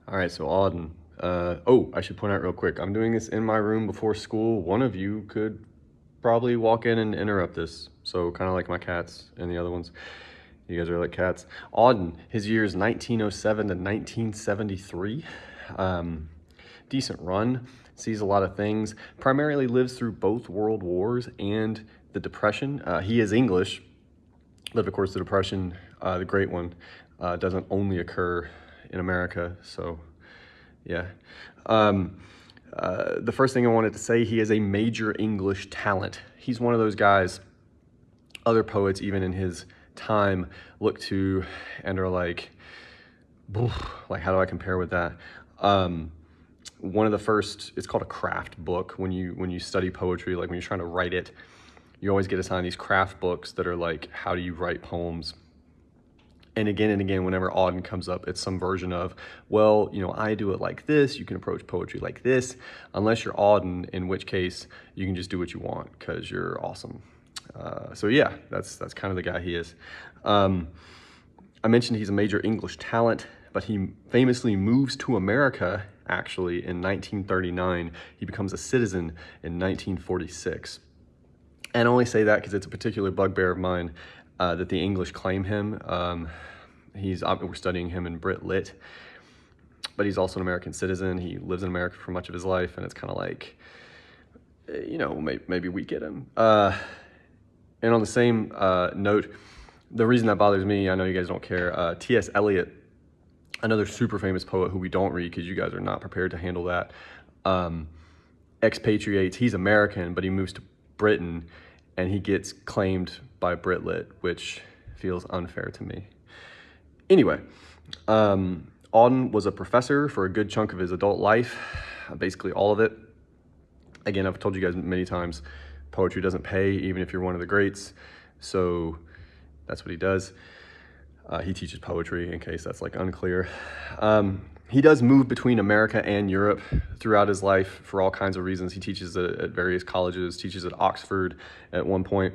All right, so Auden. Oh, I should point out real quick, I'm doing this in my room before school. One of you could probably walk in and interrupt this. So kind of like my cats and the other ones. You guys are like cats. Auden, his years 1907 to 1973. Decent run, sees a lot of things, primarily lives through both world wars and the Depression. He is English, but of course the Depression, the great one, doesn't only occur in America, so yeah. Um, the first thing I wanted to say, he is a major English talent. He's one of those guys other poets, even in his time, look to and are like, like, how do I compare with that? One of the first, it's called a craft book. When you study poetry, like when you're trying to write it, you always get assigned these craft books that are like, how do you write poems? And again, whenever Auden comes up, it's some version of, well, I do it like this. You can approach poetry like this, unless you're Auden, in which case you can just do what you want because you're awesome. So yeah, that's kind of the guy he is. I mentioned he's a major English talent, but he famously moves to America actually in 1939. He becomes a citizen in 1946. And I only say that because it's a particular bugbear of mine that the English claim him. We're studying him in Brit Lit, but he's also an American citizen. He lives in America for much of his life, and it's kind of like, maybe we get him. And on the same note, the reason that bothers me, I know you guys don't care, T.S. Eliot, another super famous poet who we don't read because you guys are not prepared to handle that, expatriates. He's American, but he moves to Britain, and he gets claimed by Brit Lit, which feels unfair to me. Anyway, Auden was a professor for a good chunk of his adult life, basically all of it. Again, I've told you guys many times, poetry doesn't pay, even if you're one of the greats. So that's what he does. He teaches poetry, in case that's like unclear. He does move between America and Europe throughout his life for all kinds of reasons. He teaches at various colleges, teaches at Oxford at one point.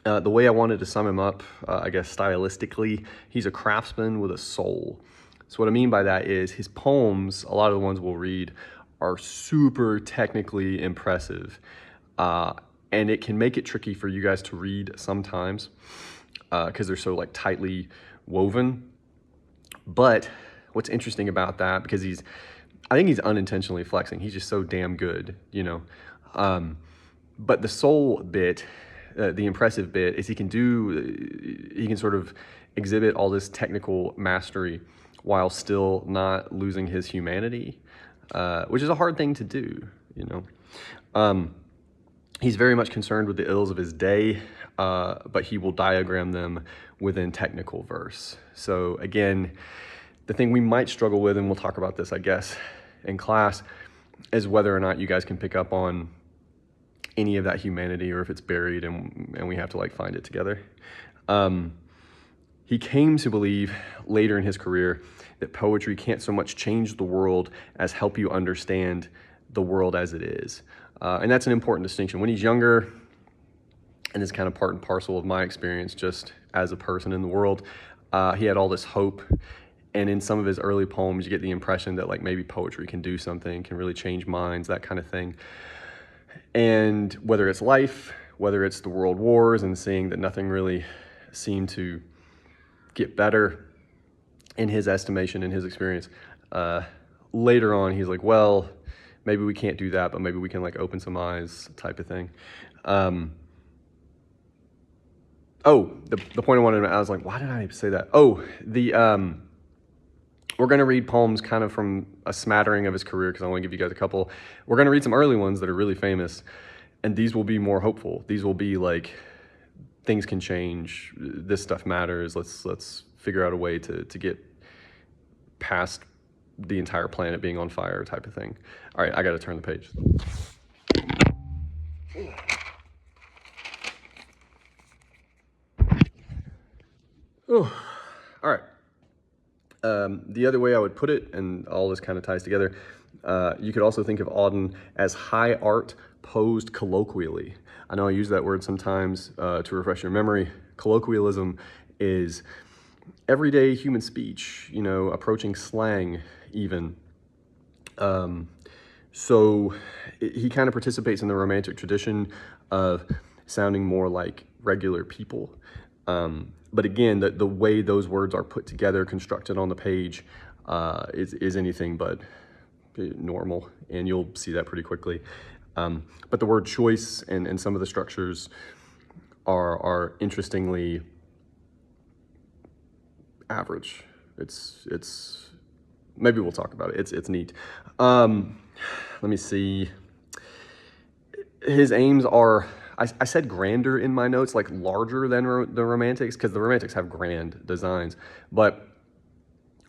The way I wanted to sum him up, I guess stylistically, he's a craftsman with a soul. So what I mean by that is his poems, a lot of the ones we'll read, are super technically impressive. And it can make it tricky for you guys to read sometimes because they're so like tightly woven. But what's interesting about that, because I think he's unintentionally flexing. He's just so damn good, But the soul bit, the impressive bit, is he can sort of exhibit all this technical mastery while still not losing his humanity, which is a hard thing to do, He's very much concerned with the ills of his day, but he will diagram them within technical verse. So again, the thing we might struggle with, and we'll talk about this, I guess, in class, is whether or not you guys can pick up on any of that humanity or if it's buried and we have to like find it together. He came to believe later in his career that poetry can't so much change the world as help you understand the world as it is. And that's an important distinction. When he's younger, and it's kind of part and parcel of my experience just as a person in the world, he had all this hope. And in some of his early poems, you get the impression that like maybe poetry can do something, can really change minds, that kind of thing. And whether it's life, whether it's the world wars and seeing that nothing really seemed to get better in his estimation, in his experience, later on he's like, well, maybe we can't do that, but maybe we can like open some eyes type of thing. The point I wanted to, I was like, why did I say that? We're going to read poems kind of from a smattering of his career because I want to give you guys a couple. We're going to read some early ones that are really famous, and these will be more hopeful. These will be like, things can change. This stuff matters. Let's figure out a way to get past the entire planet being on fire type of thing. All right, I got to turn the page. Oh, all right. The other way I would put it, and all this kind of ties together, you could also think of Auden as high art posed colloquially. I know I use that word sometimes to refresh your memory. Colloquialism is everyday human speech, you know, approaching slang even. So he kind of participates in the romantic tradition of sounding more like regular people. But again, the way those words are put together, constructed on the page, is anything but normal, and you'll see that pretty quickly. But the word choice and some of the structures are interestingly average. It's maybe we'll talk about it. It's neat. Let me see. His aims are, I said grander in my notes, like larger than the Romantics, because the Romantics have grand designs, but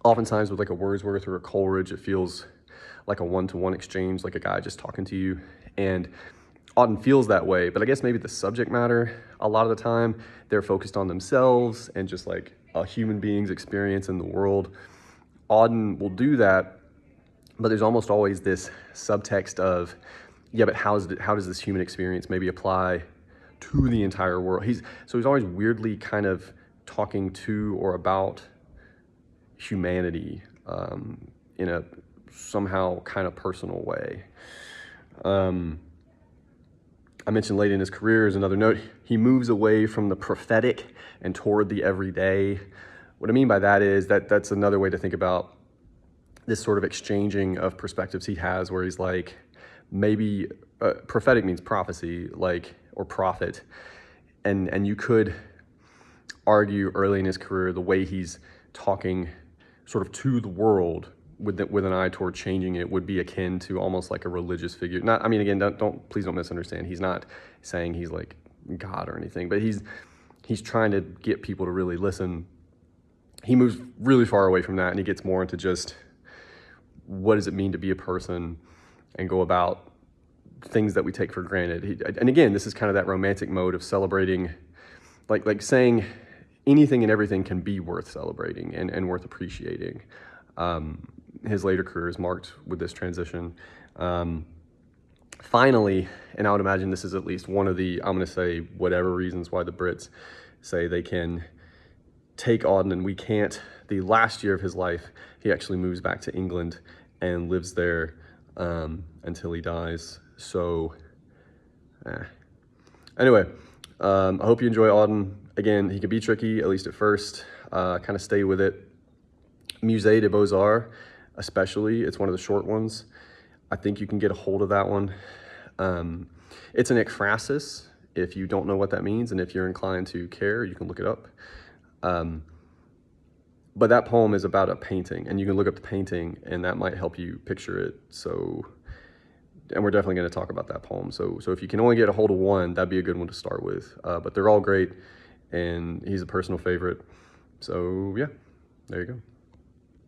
oftentimes with like a Wordsworth or a Coleridge, it feels like a one-to-one exchange, like a guy just talking to you. And Auden feels that way, but I guess maybe the subject matter, a lot of the time, they're focused on themselves and just like a human being's experience in the world. Auden will do that, but there's almost always this subtext of, yeah, but how does this human experience maybe apply to the entire world? He's always weirdly kind of talking to or about humanity in a somehow kind of personal way. I mentioned late in his career as another note, he moves away from the prophetic and toward the everyday. What I mean by that is that's another way to think about this sort of exchanging of perspectives he has, where he's like, maybe prophetic means prophecy, like, or prophet. And you could argue early in his career, the way he's talking sort of to the world with an eye toward changing it would be akin to almost like a religious figure. Not, I mean, again, please don't misunderstand. He's not saying he's like God or anything, but he's trying to get people to really listen. He moves really far away from that, and he gets more into just what does it mean to be a person and go about things that we take for granted. And again, this is kind of that romantic mode of celebrating, like saying anything and everything can be worth celebrating and worth appreciating. His later career is marked with this transition. Finally, and I would imagine this is at least one of the, I'm going to say whatever reasons why the Brits say they can take Auden and we can't, the last year of his life, he actually moves back to England and lives there until he dies. So, anyway, I hope you enjoy Auden. Again, he can be tricky, at least at first. Kind of stay with it. Musée des Beaux-Arts, especially, it's one of the short ones. I think you can get a hold of that one. It's an ekphrasis. If you don't know what that means, and if you're inclined to care, you can look it up. But that poem is about a painting, and you can look up the painting, and that might help you picture it. So, and we're definitely going to talk about that poem. So if you can only get a hold of one, that'd be a good one to start with. But they're all great, and he's a personal favorite. So yeah, there you go.